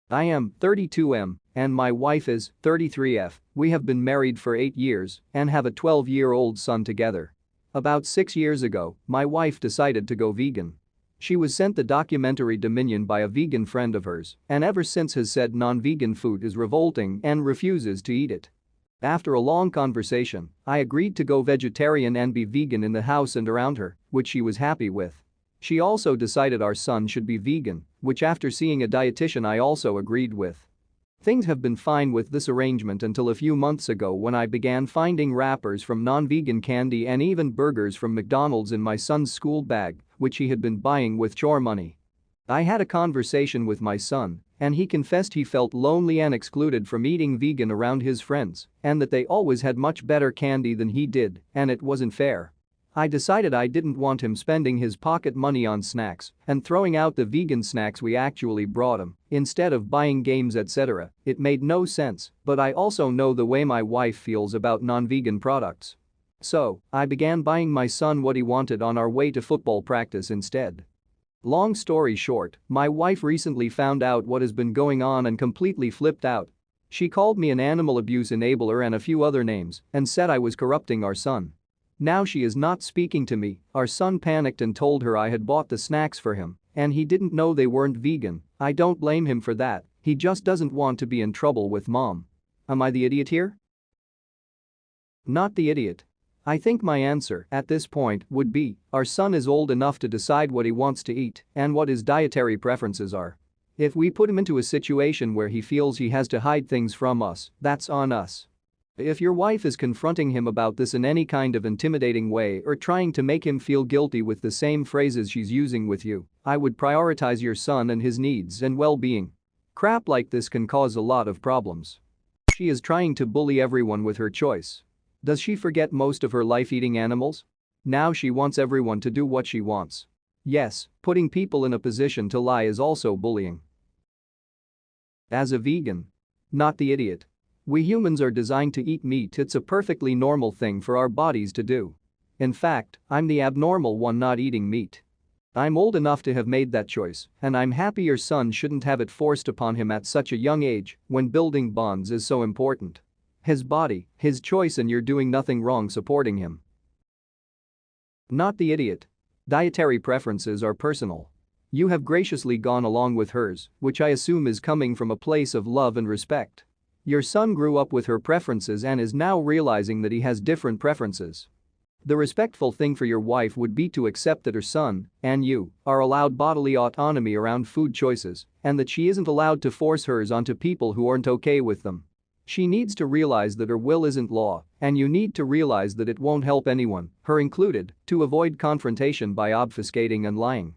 I am 32M and my wife is 33F. We have been married for 8 years and have a 12-year-old son together. About 6 years ago, my wife decided to go vegan. She was sent the documentary Dominion by a vegan friend of hers and ever since has said non-vegan food is revolting and refuses to eat it. After a long conversation, I agreed to go vegetarian and be vegan in the house and around her, which she was happy with. She also decided our son should be vegan, which after seeing a dietitian I also agreed with. Things have been fine with this arrangement until a few months ago when I began finding wrappers from non-vegan candy and even burgers from McDonald's in my son's school bag, which he had been buying with chore money. I had a conversation with my son, and he confessed he felt lonely and excluded from eating vegan around his friends, and that they always had much better candy than he did, and it wasn't fair. I decided I didn't want him spending his pocket money on snacks and throwing out the vegan snacks we actually brought him instead of buying games etc. It made no sense, but I also know the way my wife feels about non-vegan products. So, I began buying my son what he wanted on our way to football practice instead. Long story short, my wife recently found out what has been going on and completely flipped out. She called me an animal abuse enabler and a few other names and said I was corrupting our son. Now she is not speaking to me. Our son panicked and told her I had bought the snacks for him and he didn't know they weren't vegan. I don't blame him for that, he just doesn't want to be in trouble with mom. Am I the idiot here? Not the idiot. I think my answer at this point would be our son is old enough to decide what he wants to eat and what his dietary preferences are. If we put him into a situation where he feels he has to hide things from us, that's on us. If your wife is confronting him about this in any kind of intimidating way or trying to make him feel guilty with the same phrases she's using with you, I would prioritize your son and his needs and well-being. Crap like this can cause a lot of problems. She is trying to bully everyone with her choice. Does she forget most of her life eating animals? Now she wants everyone to do what she wants. Yes, putting people in a position to lie is also bullying. As a vegan. Not the idiot. We humans are designed to eat meat, it's a perfectly normal thing for our bodies to do. In fact, I'm the abnormal one not eating meat. I'm old enough to have made that choice, and I'm happy your son shouldn't have it forced upon him at such a young age when building bonds is so important. His body, his choice and you're doing nothing wrong supporting him. Not the idiot. Dietary preferences are personal. You have graciously gone along with hers, which I assume is coming from a place of love and respect. Your son grew up with her preferences and is now realizing that he has different preferences. The respectful thing for your wife would be to accept that her son and you are allowed bodily autonomy around food choices and that she isn't allowed to force hers onto people who aren't okay with them. She needs to realize that her will isn't law and you need to realize that it won't help anyone, her included, to avoid confrontation by obfuscating and lying.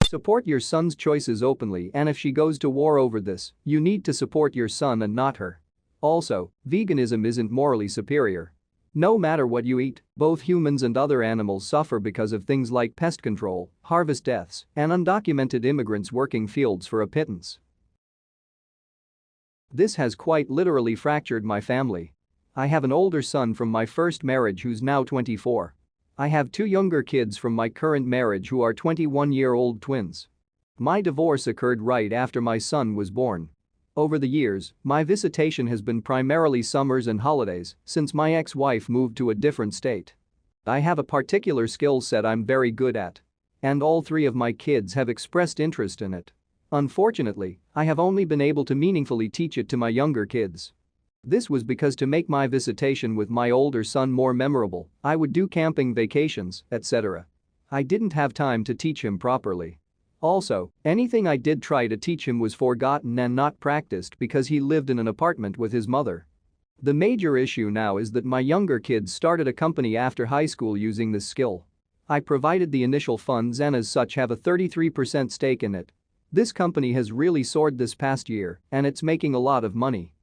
Support your son's choices openly and if she goes to war over this, you need to support your son and not her. Also, veganism isn't morally superior. No matter what you eat, both humans and other animals suffer because of things like pest control, harvest deaths, and undocumented immigrants working fields for a pittance. This has quite literally fractured my family. I have an older son from my first marriage who's now 24. I have 2 younger kids from my current marriage who are 21-year-old twins. My divorce occurred right after my son was born. Over the years, my visitation has been primarily summers and holidays since my ex-wife moved to a different state. I have a particular skill set I'm very good at. And all 3 of my kids have expressed interest in it. Unfortunately, I have only been able to meaningfully teach it to my younger kids. This was because to make my visitation with my older son more memorable, I would do camping vacations, etc. I didn't have time to teach him properly. Also, anything I did try to teach him was forgotten and not practiced because he lived in an apartment with his mother. The major issue now is that my younger kids started a company after high school using this skill. I provided the initial funds and as such have a 33% stake in it. This company has really soared this past year and it's making a lot of money.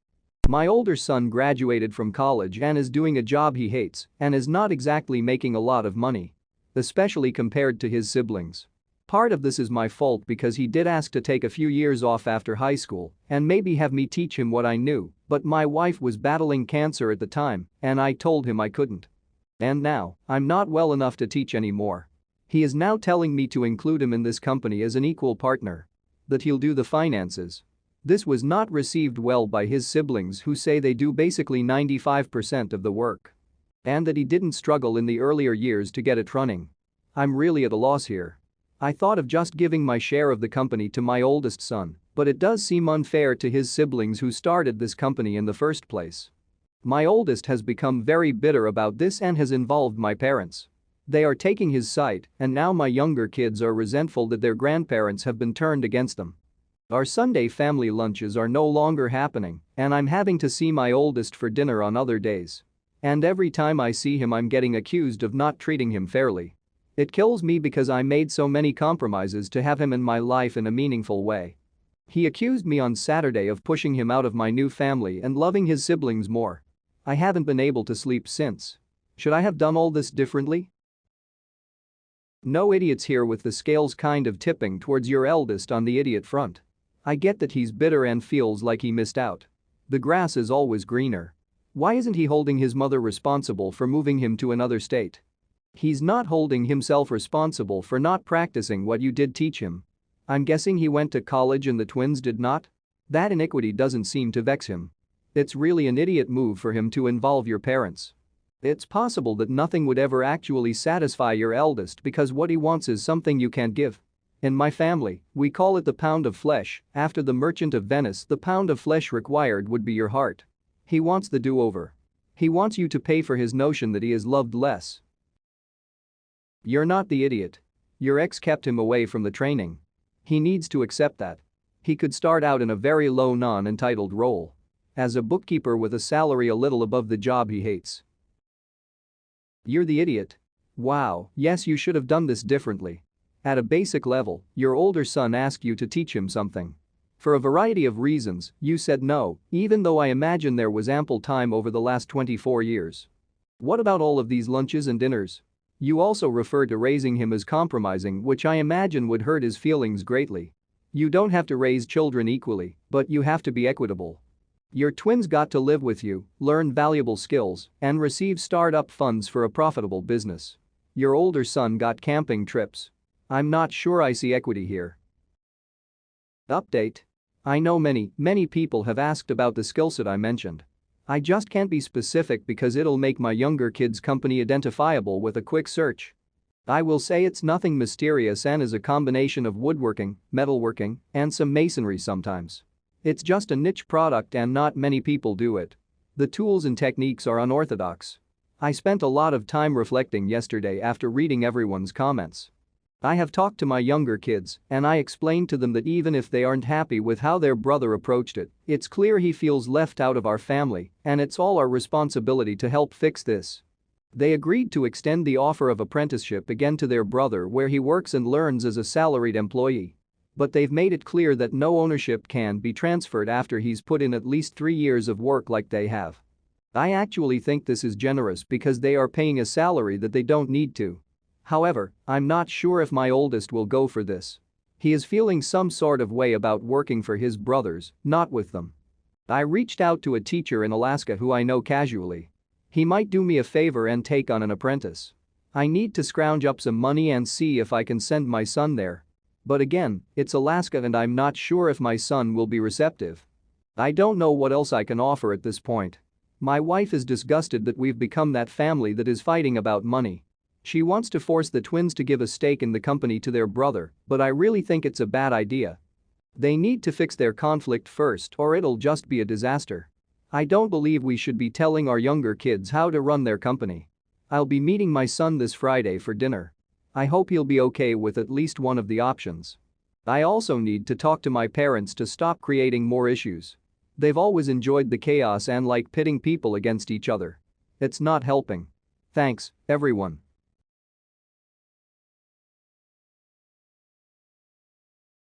My older son graduated from college and is doing a job he hates and is not exactly making a lot of money. Especially compared to his siblings. Part of this is my fault because he did ask to take a few years off after high school and maybe have me teach him what I knew, but my wife was battling cancer at the time and I told him I couldn't. And now, I'm not well enough to teach anymore. He is now telling me to include him in this company as an equal partner. That he'll do the finances. This was not received well by his siblings, who say they do basically 95% of the work. And that he didn't struggle in the earlier years to get it running. I'm really at a loss here. I thought of just giving my share of the company to my oldest son, but it does seem unfair to his siblings who started this company in the first place. My oldest has become very bitter about this and has involved my parents. They are taking his side, and now my younger kids are resentful that their grandparents have been turned against them. Our Sunday family lunches are no longer happening, and I'm having to see my oldest for dinner on other days. And every time I see him, I'm getting accused of not treating him fairly. It kills me because I made so many compromises to have him in my life in a meaningful way. He accused me on Saturday of pushing him out of my new family and loving his siblings more. I haven't been able to sleep since. Should I have done all this differently? No idiots here with the scales kind of tipping towards your eldest on the idiot front. I get that he's bitter and feels like he missed out. The grass is always greener. Why isn't he holding his mother responsible for moving him to another state? He's not holding himself responsible for not practicing what you did teach him. I'm guessing he went to college and the twins did not? That iniquity doesn't seem to vex him. It's really an idiot move for him to involve your parents. It's possible that nothing would ever actually satisfy your eldest because what he wants is something you can't give. In my family, we call it the pound of flesh. After the Merchant of Venice, the pound of flesh required would be your heart. He wants the do-over. He wants you to pay for his notion that he is loved less. You're not the idiot. Your ex kept him away from the training. He needs to accept that. He could start out in a very low non-entitled role. As a bookkeeper with a salary a little above the job he hates. You're the idiot. Wow, yes, you should have done this differently. At a basic level, your older son asked you to teach him something. For a variety of reasons, you said no, even though I imagine there was ample time over the last 24 years. What about all of these lunches and dinners? You also refer to raising him as compromising, which I imagine would hurt his feelings greatly. You don't have to raise children equally, but you have to be equitable. Your twins got to live with you, learn valuable skills, and receive startup funds for a profitable business. Your older son got camping trips. I'm not sure I see equity here. Update. I know many people have asked about the skillset I mentioned. I just can't be specific because it'll make my younger kid's company identifiable with a quick search. I will say it's nothing mysterious and is a combination of woodworking, metalworking, and some masonry sometimes. It's just a niche product and not many people do it. The tools and techniques are unorthodox. I spent a lot of time reflecting yesterday after reading everyone's comments. I have talked to my younger kids, and I explained to them that even if they aren't happy with how their brother approached it, it's clear he feels left out of our family, and it's all our responsibility to help fix this. They agreed to extend the offer of apprenticeship again to their brother, where he works and learns as a salaried employee. But they've made it clear that no ownership can be transferred after he's put in at least 3 years of work like they have. I actually think this is generous because they are paying a salary that they don't need to. However, I'm not sure if my oldest will go for this. He is feeling some sort of way about working for his brothers, not with them. I reached out to a teacher in Alaska who I know casually. He might do me a favor and take on an apprentice. I need to scrounge up some money and see if I can send my son there. But again, it's Alaska and I'm not sure if my son will be receptive. I don't know what else I can offer at this point. My wife is disgusted that we've become that family that is fighting about money. She wants to force the twins to give a stake in the company to their brother, but I really think it's a bad idea. They need to fix their conflict first or it'll just be a disaster. I don't believe we should be telling our younger kids how to run their company. I'll be meeting my son this Friday for dinner. I hope he'll be okay with at least one of the options. I also need to talk to my parents to stop creating more issues. They've always enjoyed the chaos and like pitting people against each other. It's not helping. Thanks, everyone.